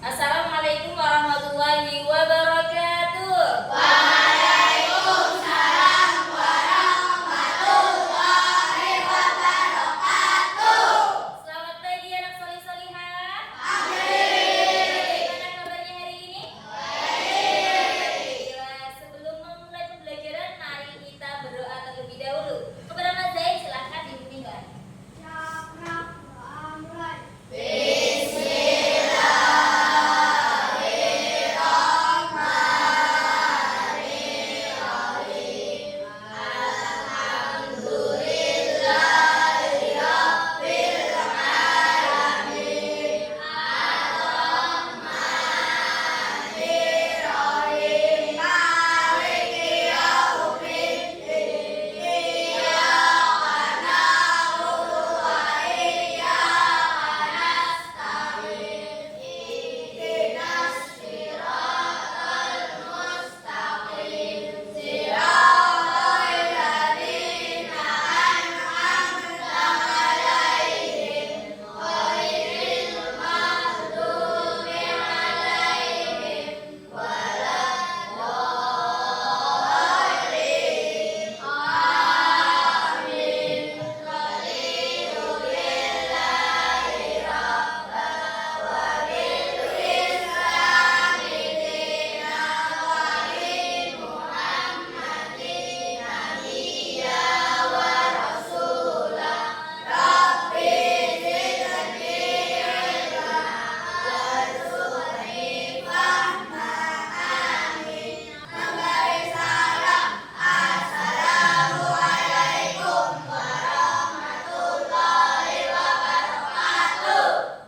Assalamualaikum warahmatullahi wabarakatuh. Waalaikumsalam warahmatullahi wabarakatuh. Selamat pagi anak solih solihah. Amin. Bagaimana kabarnya hari ini? Baik. Sebelum memulai pembelajaran, mari kita berdoa terlebih dahulu. Kepada Mas Zaid silakan dipimpinkan.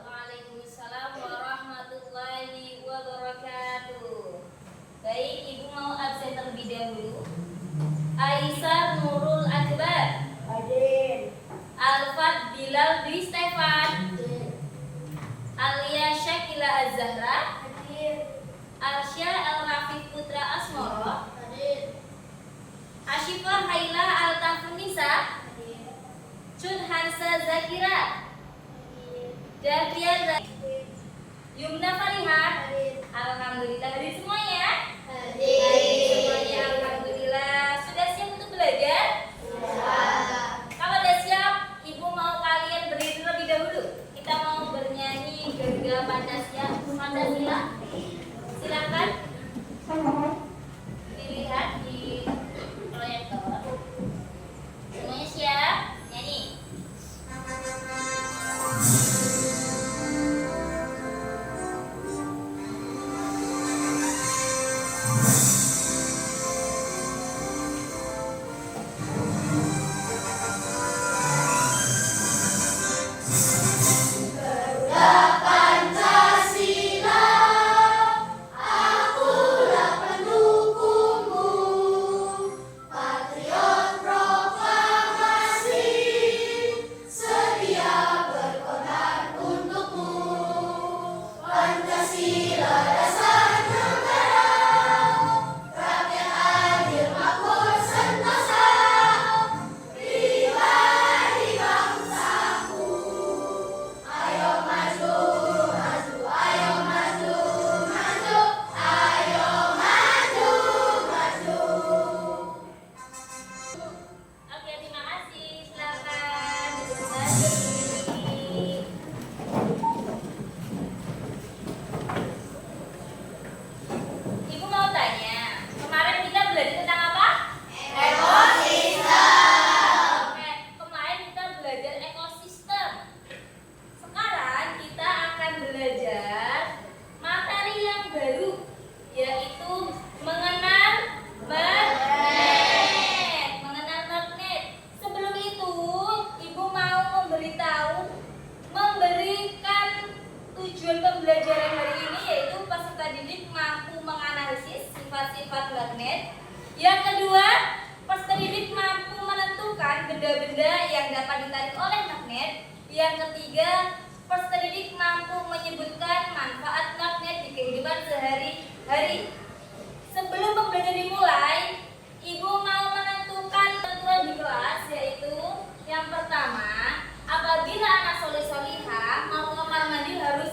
Waalaikumsalam warahmatullahi wabarakatuh. Baik, Ibu mau absen terlebih dahulu. Aisyah Nurul Akbar, Hadir. Alfat Bilal Dwi Stefan, Alia Syakila Az-Zahra, Hadir. Arsya Al-Rafiq Putra Asmoro, Hadir. Ashifah Haila Al-Tafunisa, Hadir. Cud Hansa Zakira, Davian Yumna Farihat. Alhamdulillah hadir semuanya. Hadir semuanya, alhamdulillah. Sudah siap untuk belajar? Kalau sudah siap, Ibu mau kalian berdiri terlebih dahulu. Kita mau bernyanyi Garuda Pancasila. Silakan dilihat di proyektor. Semuanya siap? Nyanyi. Pancasila, akulah pendukungmu, patriot proklamasi, sedia berkorban untukmu. Pancasila dasar negara, rakyat adil makmur sentosa, pribadi bangsaku. Ayo maju, maju, ayo maju, maju, ayo maju, maju. Oke, terima kasih. Silakan duduk kembali. Ibu mau tanya, kemarin kita belajar tentang apa? Ekosistem. Oke, kemarin kita belajar ekosistem. Sekarang kita akan belajar materi yang baru, yaitu mengenal magnet. Mengenal magnet. Sebelum itu, Ibu mau memberikan tujuan pembelajaran hari ini, yaitu peserta didik mampu menganalisis sifat-sifat magnet. Yang kedua, peserta didik mampu menentukan benda-benda yang dapat ditarik oleh magnet. Yang ketiga, peserta didik mampu menyebutkan manfaat magnet di kehidupan sehari-hari. Sebelum pembelajaran dimulai, Ibu mau menentukan ketentuan di kelas, yaitu yang pertama, apabila anak soleh solihah mau ke kamar mandi harus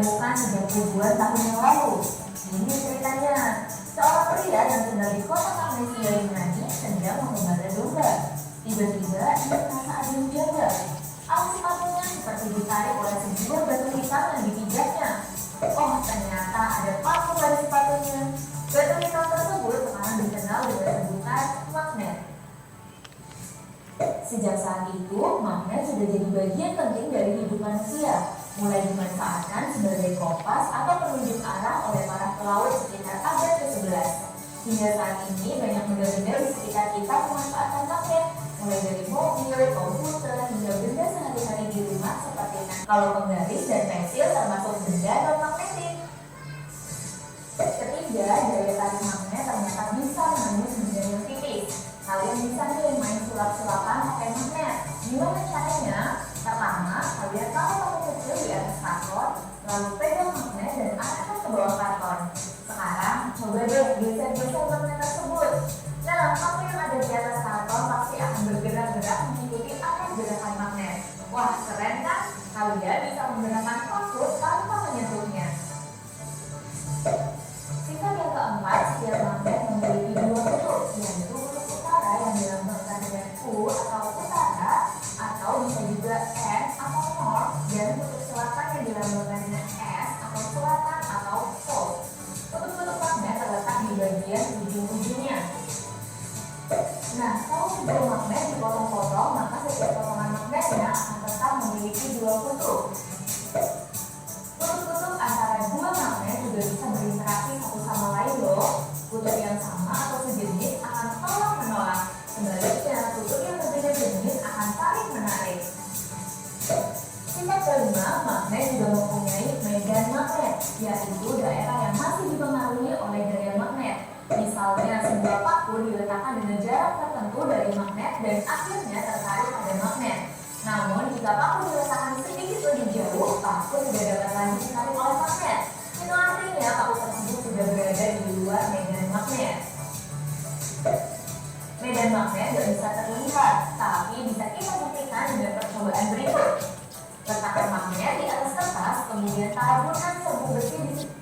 ditemukan sejak ribuan tahun yang lalu. Ini ceritanya, seorang pria yang tinggal di kota Magnesia Yunani sedang mengembara domba. Tiba-tiba ia merasa ada yang janggal. Alas sepatunya seperti ditarik oleh sebuah batu hitam yang dipijatnya. Oh, ternyata ada paku pada sepatunya. Batu hitam tersebut sekarang dikenal dengan sebutan magnet. Sejak saat itu, magnet sudah jadi bagian penting dari hidup manusia, mulai dimanfaatkan sebagai kompas atau penunjuk arah oleh para pelaut sekitar abad ke-11. Hingga saat ini, banyak benda-benda di sekitar kita memanfaatkan magnet, mulai dari mobil, komputer, hingga benda sehari-hari di rumah seperti kalung penggaris dan pensil termasuk benda non-magnetik. Ketiga, daya tarik magnet ternyata bisa menembus benda yang tipis. Kalian bisa nih main sulap-sulapan pakai magnet. Gimana caranya? Pertama, kalian taruh paku kecil di atas karton, lalu pegang magnet dan arahkan ke bawah karton. Sekarang, coba deh geser-geser magnet tersebut. Nah, paku yang ada di atas karton pasti akan bergerak-gerak mengikuti arah gerakan magnet. Wah, keren kan? Kalian bisa menggunakan paku tanpa menyentuhnya. Sifat yang keempat, setiap magnet memiliki dua kutub, yaitu kutub utara yang dilambangkan dengan U atau utara, atau bisa juga N atau North, dan kutub selatan yang dilambangkan dengan S atau selatan atau South. Kutub-kutub magnet terletak di bagian ujung-ujungnya. Nah, kalau sebelum magnet dipotong-potong, maka setiap potongan magnetnya akan tetap memiliki dua kutub. Kutub-kutub antara dua magnet juga bisa berinteraksi satu sama lain loh. Kutub yang sama atau sejenis akan tolak-menolak. Sebaliknya, kutub yang berbeda jenis akan tarik-menarik. Sifat kelima, magnet juga mempunyai medan magnet, yaitu daerah yang masih dipengaruhi oleh gaya magnet. Misalnya, sebuah paku diletakkan dengan jarak tertentu dari magnet dan akhirnya tertarik pada magnet. Namun, jika paku diletakkan sedikit lebih jauh, paku tidak dapat lagi ditarik oleh magnet. Itu artinya paku tersebut sudah berada di luar medan magnet. Medan magnet tidak bisa terlihat, tapi bisa kita buktikan dengan percobaan berikut. Letakkan magnet di atas kertas, kemudian taburkan serbuk besi di situ.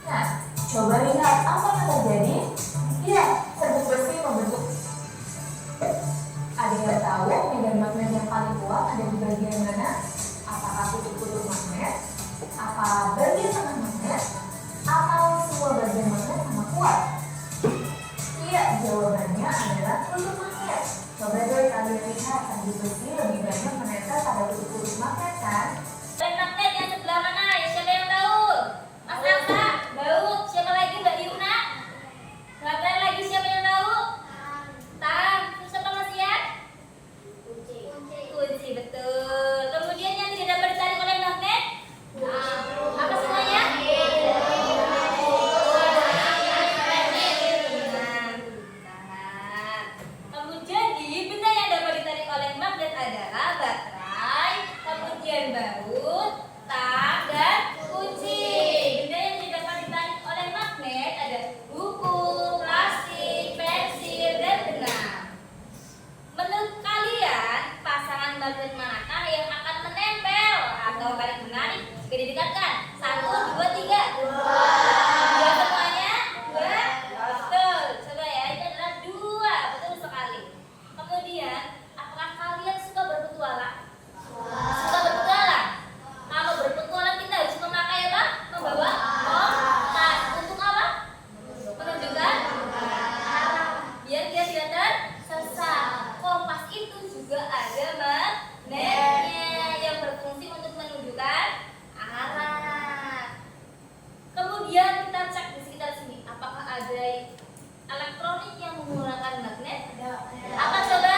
Nah, coba lihat apa yang terjadi. Ya, serbuk besi membentuk. Ada yang tahu medan magnet yang paling kuat ada di bagian mana? Apakah kutub-kutub magnet? Apa bagian tengah magnet? Atau semua bagian magnet sama kuat? Iya, jawabannya adalah kutub magnet. Coba deh kalian lihat, serbuk besi lebih banyak menempel pada kutub-kutub magnet kan? Dan magnet yang sebelah mana? Ya, siapa yang tahu? Mas Rasa, Daud, siapa lagi? Mbak Yuna? Ngapain lagi? Siapa yang tahu? Tang, terus apa Mas Ian? Kunci, betul. Kemudian yang tidak dapat ditarik oleh magnet? Apa semuanya? Nah, kemudian benda yang dapat ditarik oleh magnet adalah baterai, kemudian baut, tang, dan kunci. Benda yang tidak dapat ditarik oleh magnet ada buku, plastik, pensil, dan benang. Menurut kalian, pasangan magnet manakah yang akan menempel atau balik menarik? Oke, didekatkan. 1, 2, 3. Dua semuanya? Dua? Betul. Coba ya, ini adalah dua. Betul sekali. Kemudian, apakah kalian suka berpetualang? Suka berpetualang? Kalau berpetualang kita harus memakai apa? Membawa kompas. Untuk apa? Menunjukkan arah. Biar dia tidak tersesat. Kompas itu juga ada magnetnya yang berfungsi untuk menunjukkan arah. Kemudian kita cek di sekitar sini, apakah ada elektronik yang menggunakan magnet? Apa coba?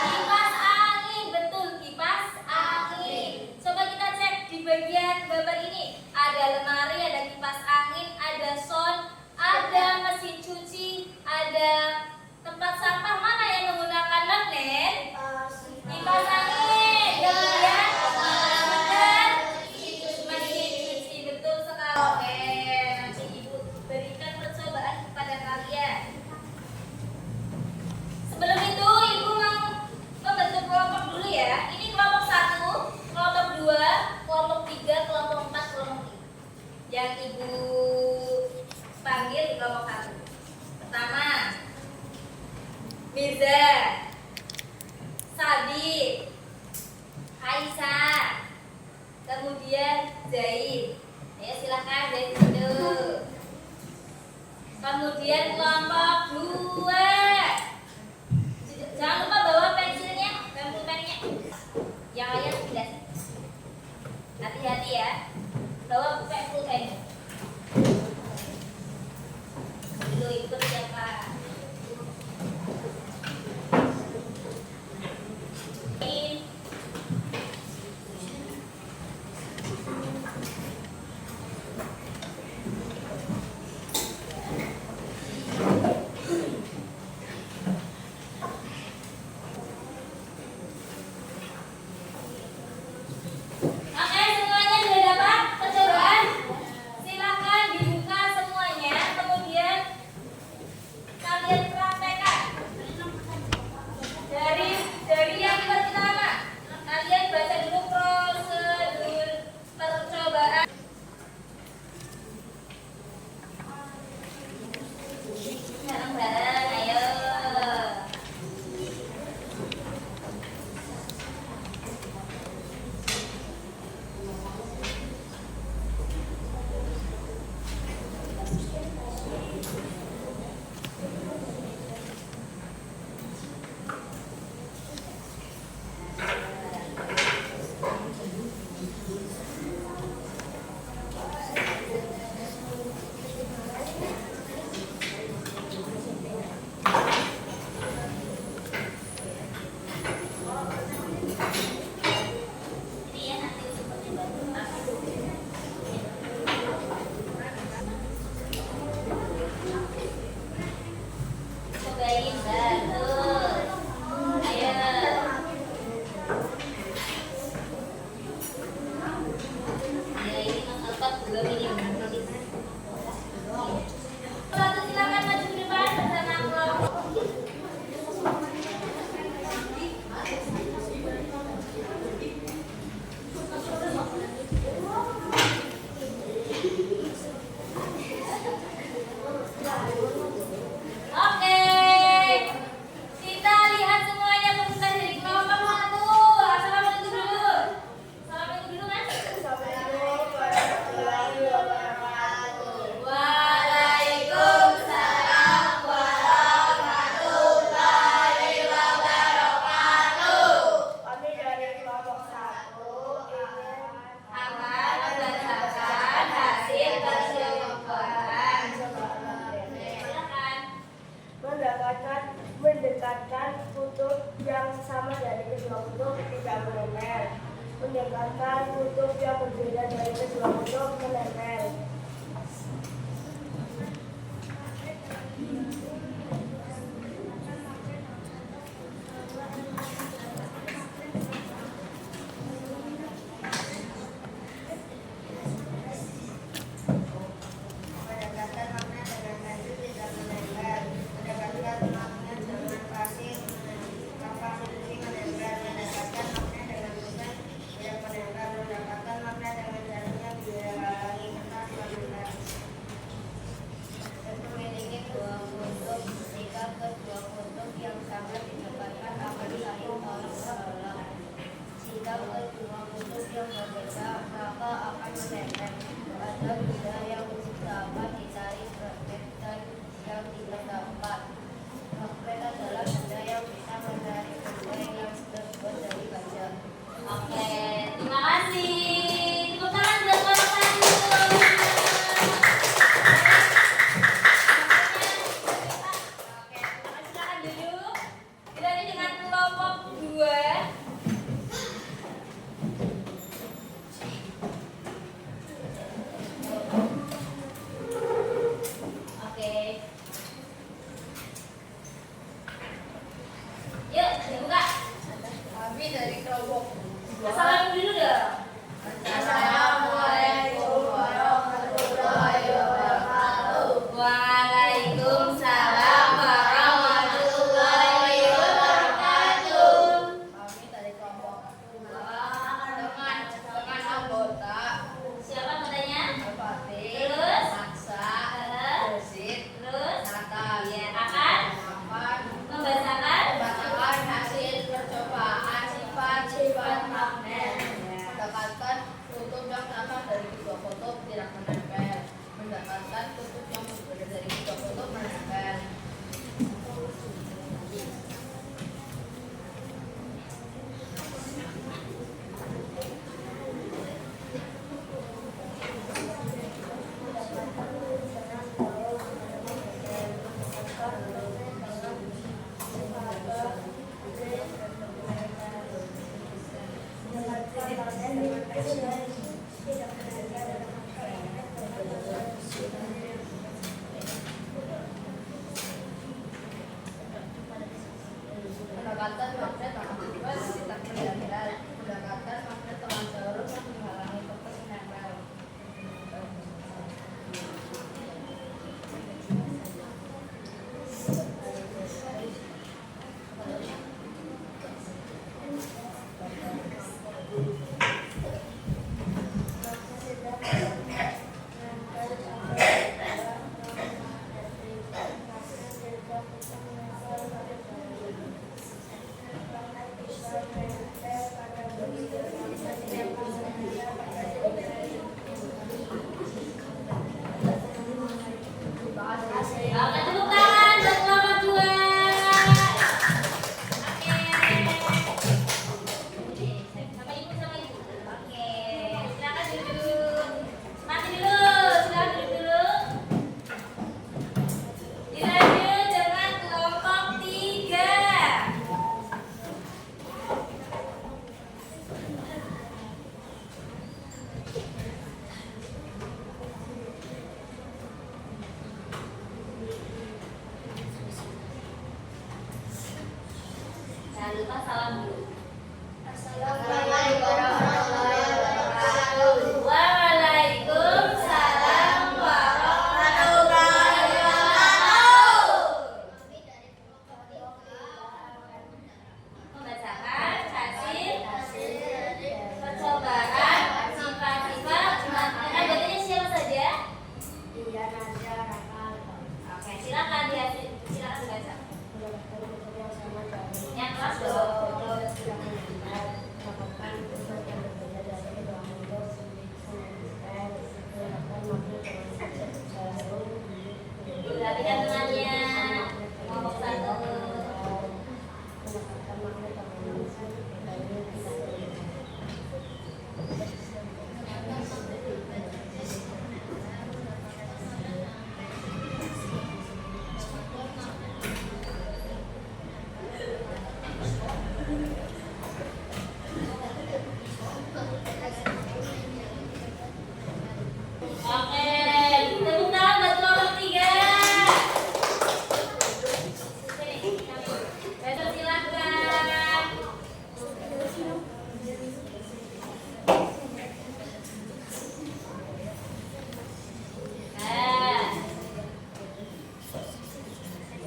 Kipas angin, betul, kipas angin. Coba kita cek di bagian gambar ini. Ada lemari, ada kipas angin, ada sound, ada mesin cuci, ada tempat sampah. Mana yang menggunakan magnet? Kipas angin. Kemudian mesin cuci, betul sekali. Oke, nanti Ibu berikan percobaan kepada kalian. Sebelum itu Ibu mau membentuk kelompok dulu ya. yang Ibu panggil di kelompok 1. Pertama, Mirza, Sabit, Aisyah, kemudian Zaid. Ya, silakan dari situ. Kemudian kelompok 2. Jangan lupa bawa pensilnya, pennya. Yang lain tidak. Hati-hati ya. Bawa pulpen. Dulu ikut siapa? Oke, semuanya sudah dapat percobaan? Silakan dibuka semuanya, kemudian kalian praktekkan. Dari yang pertama, kalian baca dulu prosedur percobaan. Bareng-bareng, ayo. Ini ya nanti untuk percobaan. Cobain bagus. Ayo. Ya ini angkat belum ini. Satu silakan maju ke depan bersama kelompok. Oke, kita lihat semuanya peserta dari kelompok 1. Assalamualaikum dulu. Assalamualaikum dulu mas. Waalaikumsalam warahmatullahi wabarakatuh. Kami dari kelompok 1 ingin Akan membacakan hasil percobaan. Silakan. mendekatkan kutub yang sama dari kedua kutub tidak menempel. Mendekatkan kutub yang berbeda dari kedua kutub menempel. Mendekatkan makna dengan lanjut tidak menempel. Mendekatkan makna dengan pasif menempel. Mendekatkan makna dengan bukan tidak menempel. Mendekatkan makna dengan jaraknya dihalangi kertas menempel. Memiliki dua kutub jika kedua kutub yang sama didekatkan akan saling tolak-menolak. Jika kedua kutub yang berbeda maka akan menempel. Ada benda yang dapat dicari magnet dan yang tidak dapat. Magnet adalah benda yang bisa mencari benda yang terbuat dari baja. Oke, terima kasih. Tepuk tangan buat kelompok 1. Oke, silakan duduk. Dilanjut dengan kelompok 2. Oke. Yuk, dibuka. Kami dari kelompok Assalamualaikum dulu dong. Assalamualaikum warahmatullahi wabarakatuh. Waalaikumsalam warahmatullahi wabarakatuh. Kami dari kelompok Wah, dengan anggota siapa katanya? Al-Fatih, magnet. Mendapatkan kutub yang sama dari kedua kutub tidak menempel. Mendapatkan kutub yang berbeda dari kedua kutub menempel. Mendapatkan magnet tangan bebas tidak menempel. Mendapatkan magnet tangan jarum yang menghalangi kertas menempel. Oke, tepuk tangan buat kelompok 2. Oke. Sama ibu, sama ibu. Oke, silakan duduk. Mati dulu, silakan duduk dulu. Dilanjut dengan kelompok 3. Jangan lupa salam dulu. Assalamualaikum warahmatullahi wabarakatuh. Waalaikumsalam warahmatullahi wabarakatuh. Membacakan hasil percobaan sifat-sifat magnet. Buatnya siapa saja? Oke, silakan dibaca. Yang kelas dong. Rapikan tangannya. Kelompok 1. Oke, tepuk tangan buat kelompok 3. Sini, besok silakan.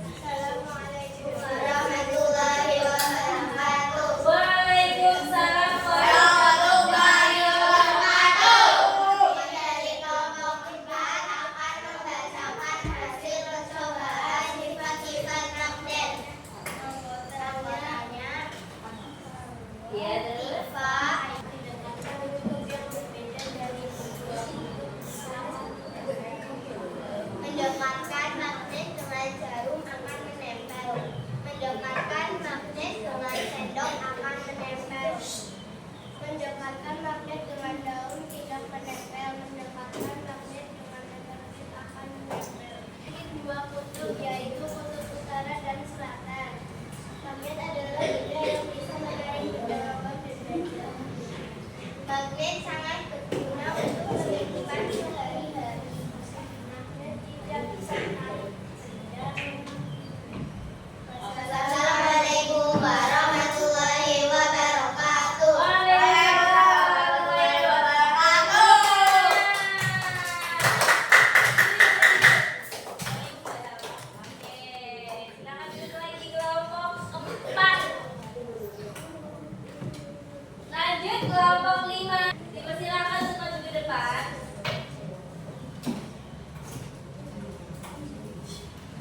Assalamualaikum warahmatullahi wabarakatuh. Waalaikumsalam warahmatullahi wabarakatuh. Dari kelompok 4 akan membacakan hasil percobaan sifat-sifat magnet. Pertanyaannya, Iya, terus. mendapatkan kutub yang berbeda dari kedua kutub. Mendapatkan magnet dengan jarum akan menempel. Mendapatkan magnet dengan sendok akan menempel. Mendapatkan magnet dengan daun tidak menempel. Mendapatkan magnet dengan energi akan menempel. Ini dua kutub yaitu kutub utara dan selatan. Magnet adalah benda yang bisa menarik kedalaman berbeda. Magnet sangat berguna untuk kehidupan sehari-hari. Magnet tidak bisa menarik benda. Assalamualaikum warahmatullahi wabarakatuh. Waalaikumsalam warahmatullahi wabarakatuh. Oke, silakan duduk lagi kelompok 4. Lanjut kelompok 5. Dipersilakan untuk maju ke depan.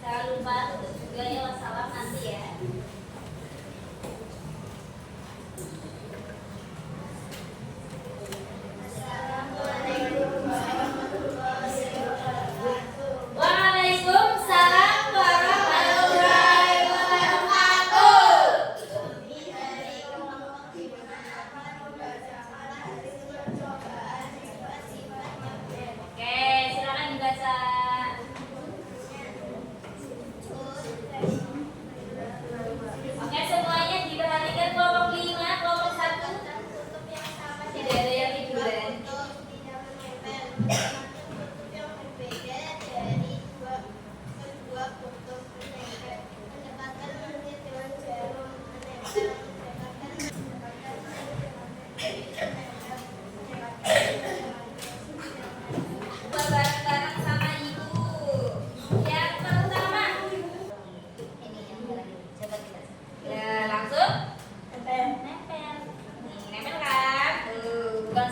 Jangan lupa tutup juga ya wassalam nanti ya.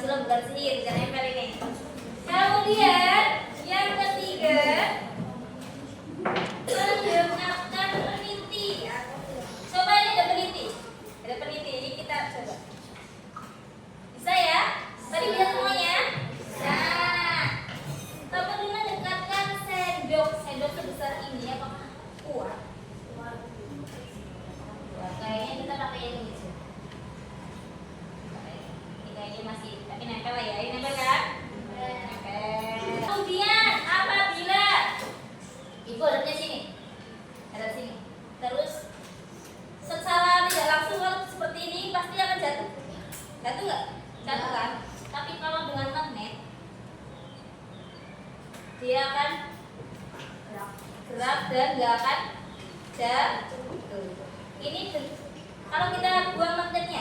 sulap bukan sihir, jangan nempel ini. Kemudian yang ketiga, menggunakan peniti. Ya. Coba ini ada peniti, ini kita coba. Bisa ya? Tadi bisa semuanya? Nah, kemudian dekatkan sendok sebesar ini, apakah kuat? Kayaknya kita pakai yang ini. Ini kayaknya masih, tapi nempel ya. Ini nempel kan? Nempel. Kemudian apabila ibu ada sini, terus secara tidak langsung kalau seperti ini pasti akan jatuh. Jatuh nggak? Jatuh kan? Tapi kalau dengan magnet dia akan gerak dan nggak akan jatuh. Ini kalau kita buang magnetnya,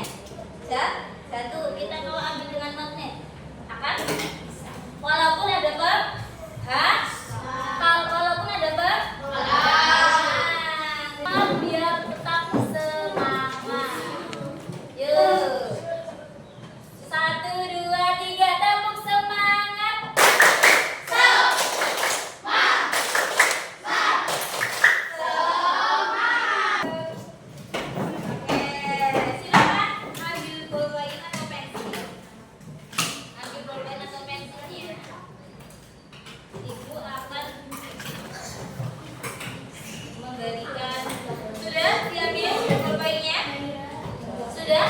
jatuh. Kita kalau ambil dengan magnet akan, walaupun ada walaupun ada biar tetap semangat. Yuk, 1, 2, 3, tepuk semangat. Silakan ambil bolpen atau pensil. Ambil bolpen atau pensilnya. Ibu akan memberikan. Sudah diambil bolpennya? Sudah?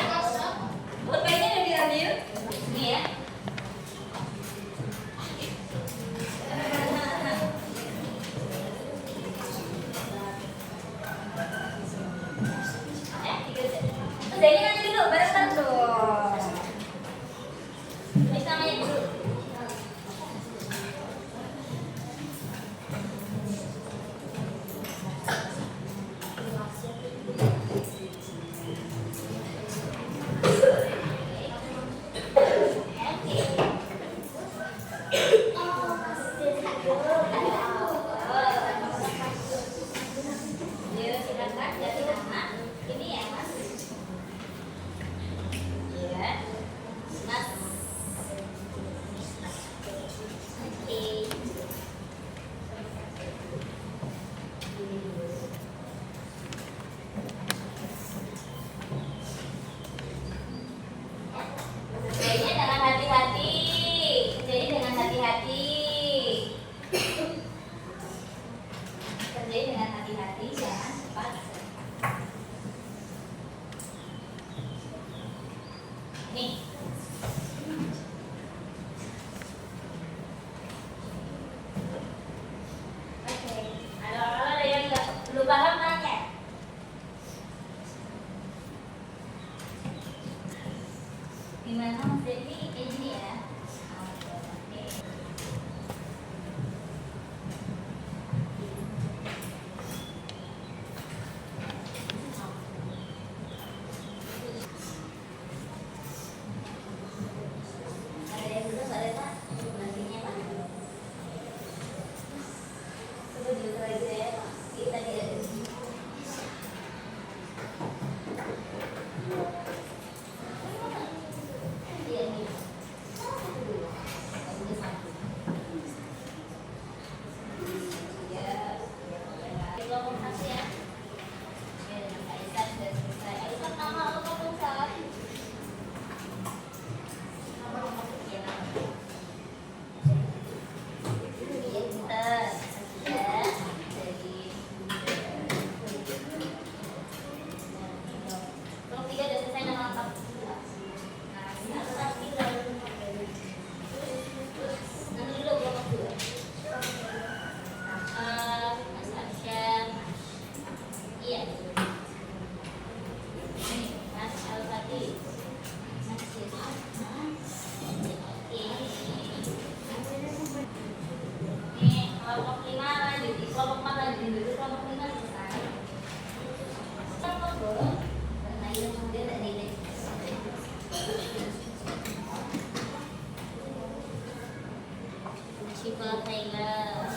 Bolpennya sudah diambil? Ini ya. Ini nanti dulu, bareng-bareng dong. Ini namanya dulu. Yuk, silakan dari nama. Ini ya, Mas. Iya. Mas. Oke. Kerjanya dengan hati-hati. Kerjanya dengan hati-hati. Kerjanya dengan hati-hati, jangan cepat. Nih. Oke. Ada yang belum paham nanya. Gimana Mas Devi? Kayak gini ya. Oke. Ada yang belum, Mbak Reva? Nantinya Pak. Coba dulu lagi ya. Kita tidak ada. Iya nih. Ya. Kelompok satu ya. Aisyah sudah selesai. Aisyah nama apa kelompok satu? Iya, nama. Iya, pintar. Ya. Jadi kelompok 3 udah selesai nama lengkap. Nanti dulu kelompok 2. Mas Arsyad. Iya. Ini Mas Al-Fatih. Mas Yusuf. Oke. Ini kelompok 5 lanjut. Kelompok 4 lanjut dulu. Kelompok 5 selesai. Kelompok 2. Nah, ini kemudian ada ini. Syifa Taylor.